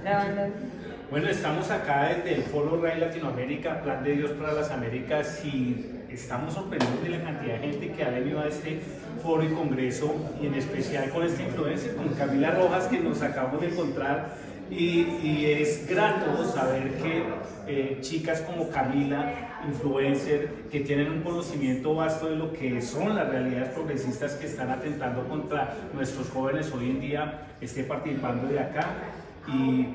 grabando. Bueno, estamos acá desde el Foro RAI Latinoamérica, Plan de Dios para las Américas, y estamos sorprendidos de la cantidad de gente que ha venido a este foro y congreso, y en especial con esta influencer, con Camila Rojas, que nos acabamos de encontrar, y es grato saber que chicas como Camila, influencer, que tienen un conocimiento vasto de lo que son las realidades progresistas que están atentando contra nuestros jóvenes hoy en día, esté participando de acá y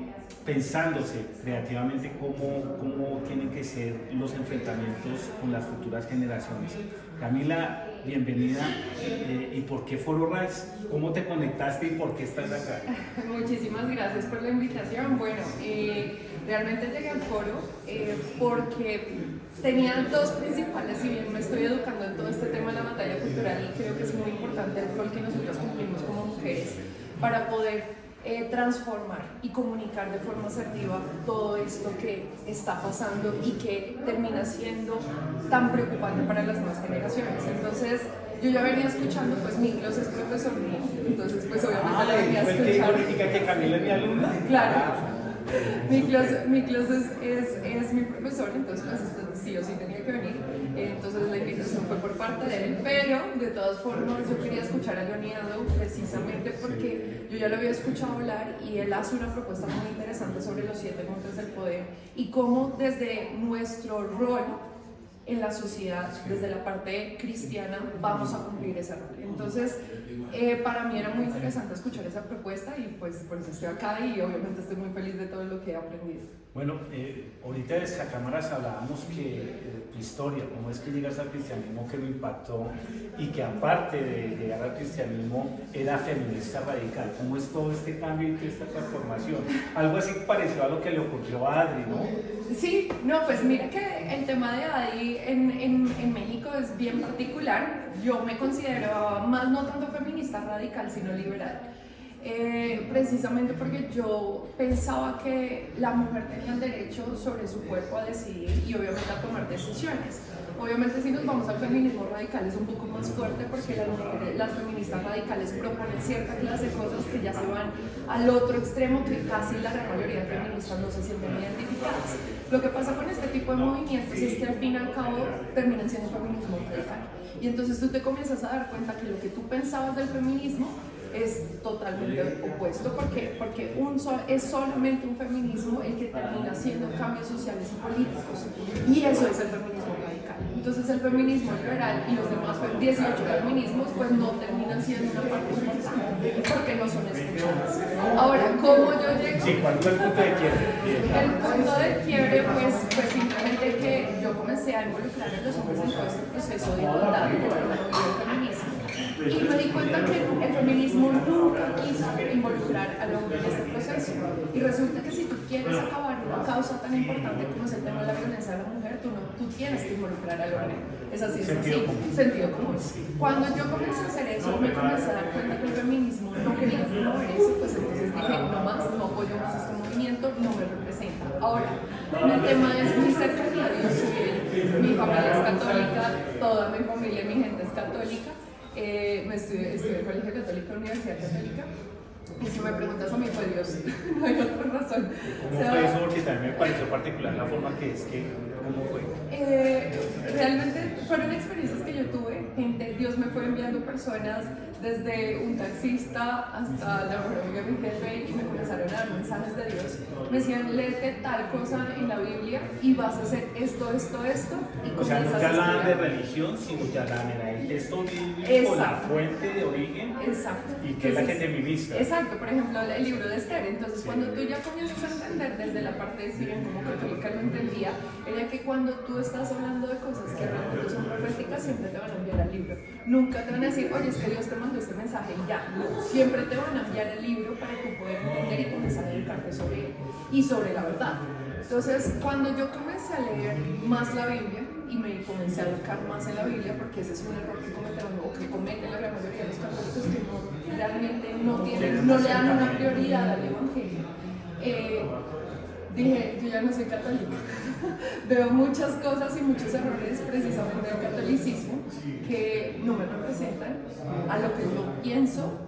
pensándose creativamente cómo tienen que ser los enfrentamientos con las futuras generaciones. Camila, bienvenida. ¿Y por qué Foro RAI? ¿Cómo te conectaste y por qué estás acá? Muchísimas gracias por la invitación. Bueno, realmente llegué al foro porque tenía dos principales, si bien me estoy educando en todo este tema de la batalla cultural, y creo que es muy importante el rol que nosotros cumplimos como mujeres para poder transformar y comunicar de forma asertiva todo esto que está pasando y que termina siendo tan preocupante para las nuevas generaciones. Entonces, yo ya venía escuchando, pues Miklos es profesor mío, entonces pues obviamente la venía escuchando. ¿Qué significa que Camila es mi alumna? Claro. Miklos es mi profesor, entonces pues sí o sí tenía que venir, entonces la invitación fue por parte de él, pero de todas formas yo quería escuchar a Leonido precisamente porque yo ya lo había escuchado hablar y él hace una propuesta muy interesante sobre los 7 montes del poder y cómo desde nuestro rol en la sociedad, desde la parte cristiana, vamos a cumplir ese rol. Entonces, para mí era muy interesante escuchar esa propuesta y pues por eso estoy acá y obviamente estoy muy feliz de todo lo que he aprendido. Bueno, ahorita desde cámaras hablábamos que tu historia, cómo es que llegas al cristianismo, que lo impactó y que aparte de llegar al cristianismo era feminista radical. ¿Cómo es todo este cambio y esta transformación? Algo así parecido a lo que le ocurrió a Adri, ¿no? Sí, no, pues mira que el tema de Adri en México es bien particular. Yo me consideraba más no tanto feminista radical, sino liberal. Precisamente porque yo pensaba que la mujer tenía el derecho sobre su cuerpo a decidir y obviamente a tomar decisiones. Obviamente si nos vamos al feminismo radical es un poco más fuerte porque las feministas radicales proponen cierta clase de cosas que ya se van al otro extremo que casi la gran mayoría de feministas no se sienten identificadas. Lo que pasa con este tipo de movimientos es que al fin y al cabo terminan siendo feminismo radical. Y entonces tú te comienzas a dar cuenta que lo que tú pensabas del feminismo es totalmente opuesto porque es solamente un feminismo el que termina haciendo cambios sociales y políticos y eso es el feminismo radical. Entonces el feminismo liberal y los demás 18 feminismos pues no terminan siendo una parte importante porque no son escuchadas. Ahora, ¿cómo yo llego? Sí, ¿cuál fue el punto de quiebre? El punto de quiebre pues simplemente que yo comencé a involucrar a los hombres en todo este proceso de igualdad que promovió el feminismo. Y me di cuenta que el feminismo nunca quiso involucrar al hombre en este proceso. Y resulta que si tú quieres acabar una causa tan importante como es el tema de la violencia de la mujer, tú tienes que involucrar al hombre. Es así, es así. Sentido común. Cuando yo comencé a hacer eso, me comencé a dar cuenta que el feminismo no quería promover eso, pues entonces dije, no más, no apoyo más este movimiento, no me representa. Ahora, el tema es mi cercanía a Dios civil. Mi familia es católica, toda mi familia, mi gente es católica. Estudié en el Colegio Católico, Universidad Católica, y si me preguntas a mí fue Dios, no hay otra razón. ¿Cómo fue eso? Porque también me pareció particular la forma que es que, ¿cómo fue? Realmente fueron experiencias que yo tuve, Dios me fue enviando personas, desde un taxista hasta la mejor amiga de mi jefe, y me comenzaron a dar mensajes de Dios. Me decían, léete tal cosa en la Biblia y vas a hacer esto, y o sea, no comienzas ya a hablaban de estudiar. religión, sino ya hablaban el texto bíblico, la fuente de origen. Exacto. Y que es la que te ministra. Exacto, por ejemplo, el libro de Esther. Entonces, cuando tú ya comienzas a entender desde la parte de Siren como católica lo entendía, era que cuando tú estás hablando de cosas que realmente son proféticas, siempre te van a enviar al libro. Nunca te van a decir, oye, es que Dios te mandó este mensaje y ya. No, siempre te van a enviar el libro para que puedas entender y comenzar a educarte sobre él y sobre la verdad. Entonces, cuando yo comencé a leer más la Biblia y me comencé a educar más en la Biblia, porque ese es un error que cometen la gran mayoría de los católicos que realmente no le dan una prioridad al Evangelio. dije, yo ya no soy católica. Veo muchas cosas y muchos errores precisamente del catolicismo que no me representan a lo que yo pienso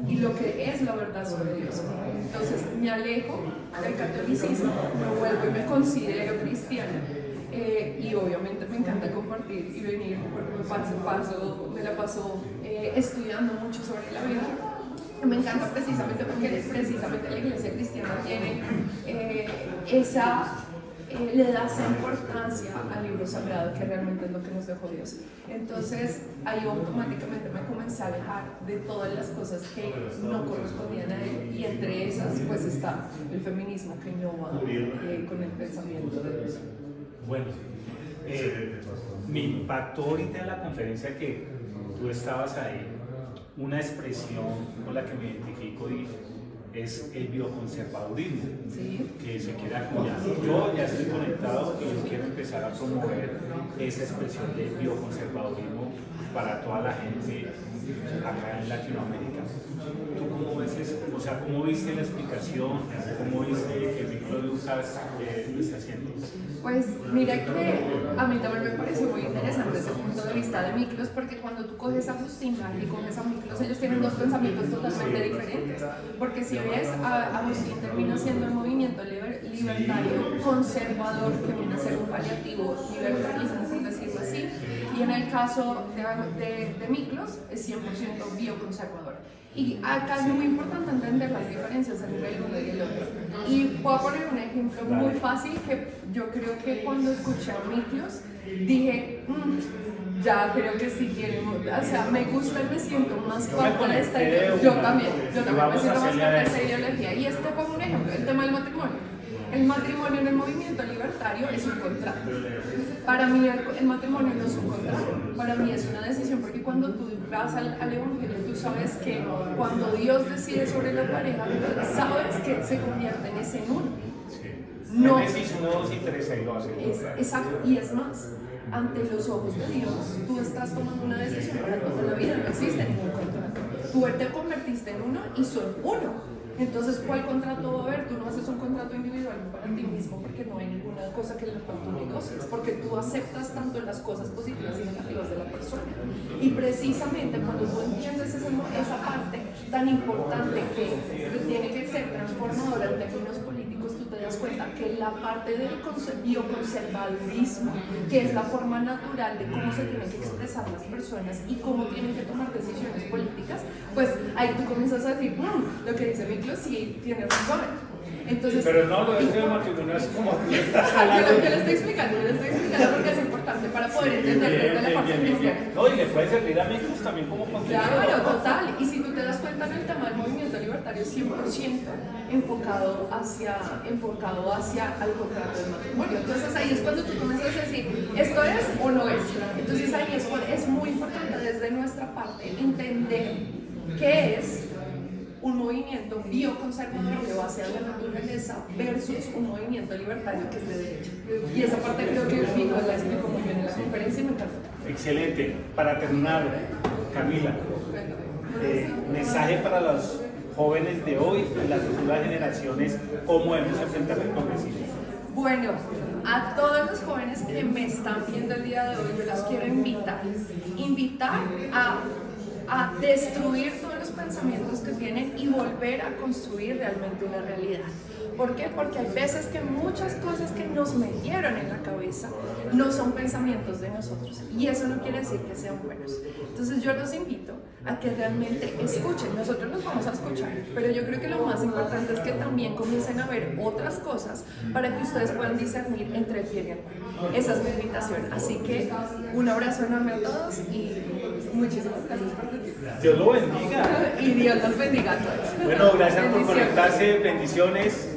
y lo que es la verdad sobre Dios. Entonces me alejo del catolicismo, me vuelvo y me considero cristiana. Y obviamente me encanta compartir y venir paso a paso, me la paso estudiando mucho sobre la Biblia. Me encanta precisamente porque precisamente la iglesia cristiana tiene le da esa importancia al libro sagrado, que realmente es lo que nos dejó Dios. Entonces ahí automáticamente me comencé a alejar de todas las cosas que no correspondían a él, y entre esas pues está el feminismo, que no va con el pensamiento de Dios. Bueno, me impactó ahorita en la conferencia que tú estabas ahí, una expresión con la que me identifico y es el bioconservadurismo, ¿Sí? que se quiere acuñar. Yo ya estoy conectado y yo quiero empezar a promover esa expresión del bioconservadurismo para toda la gente acá en Latinoamérica. ¿Tú cómo ves eso? O sea, ¿cómo viste la explicación? ¿Cómo viste que Víctor lo está haciendo? Pues mira que a mí también me pareció muy interesante ese punto de vista de Miklos, porque cuando tú coges a Agustín y coges a Miklos, ellos tienen dos pensamientos totalmente diferentes. Porque si ves, Agustín termina siendo un movimiento libertario conservador, que viene a ser un paliativo libertarismo, por decirlo así, y en el caso de Miklos es 100% bioconservador. Y acá es muy importante entender las diferencias entre el uno y el otro. Y voy a poner un ejemplo muy fácil que yo creo que cuando escuché a Miklos dije, ya creo que sí quieren, o sea, me gusta y me siento más parte de esta ideología. Yo también me siento más parte de esta ideología. Y este fue un ejemplo, el tema del matrimonio. El matrimonio en el movimiento libertario es un contrato. Para mí el matrimonio no es un contrato, para mí es una decisión, porque cuando tú vas al evangelio tú sabes que cuando Dios decide sobre la pareja, sabes que se convierte en ese uno. No es 1, 2 y 3, ahí lo hace. Exacto, y es más, ante los ojos de Dios, tú estás tomando una decisión para toda la vida, no existe ningún contrato. Tú te convertiste en uno y son uno. Entonces, ¿cuál contrato va a haber? Tú no haces un contrato individual para ti mismo, porque no hay ninguna cosa que la cual tú negocies, porque tú aceptas tanto las cosas positivas y negativas de la persona. Y precisamente cuando tú entiendes esa parte tan importante que tiene que ser transformadora en términos políticos, tú te das cuenta que la parte del bioconservadurismo, que es la forma natural de cómo se tienen que expresar las personas y cómo tienen que tomar decisiones políticas, pues ahí tú comienzas a decir, lo que dice Miklos sí tiene razón. Entonces, pero no, lo de este matrimonio es como que estás hablando. Yo le estoy explicando porque es importante para poder entender desde la parte cristiana. No, y le puede servir a Miklos también como contenido. Claro, total. Y si tú te das cuenta en el tema del movimiento libertario, 100% enfocado hacia el contrato del matrimonio. Entonces ahí es cuando tú comienzas a decir, ¿esto es o no es? Entonces ahí es muy importante desde nuestra parte entender qué es un movimiento bioconservador de base a la naturaleza versus un movimiento libertario que es de derecha. Y esa parte creo que Víctor la explicó muy bien en la conferencia y me encantó. Excelente. Para terminar, Camila, mensaje para los jóvenes de hoy y las futuras generaciones, ¿cómo debemos enfrentar el progresismo? Bueno, a todos los jóvenes que me están viendo el día de hoy, yo las quiero invitar a destruir todos los pensamientos que tienen y volver a construir realmente una realidad. ¿Por qué? Porque hay veces que muchas cosas que nos metieron en la cabeza no son pensamientos de nosotros, y eso no quiere decir que sean buenos. Entonces yo los invito a que realmente escuchen. Nosotros los vamos a escuchar, pero yo creo que lo más importante es que también comiencen a ver otras cosas para que ustedes puedan discernir entre el bien y el mal. Esa es mi invitación. Así que un abrazo enorme a todos y muchísimas gracias por tu tiempo. Dios lo bendiga. Y Dios los bendiga a todos. Bueno, gracias por conectarse. Bendiciones.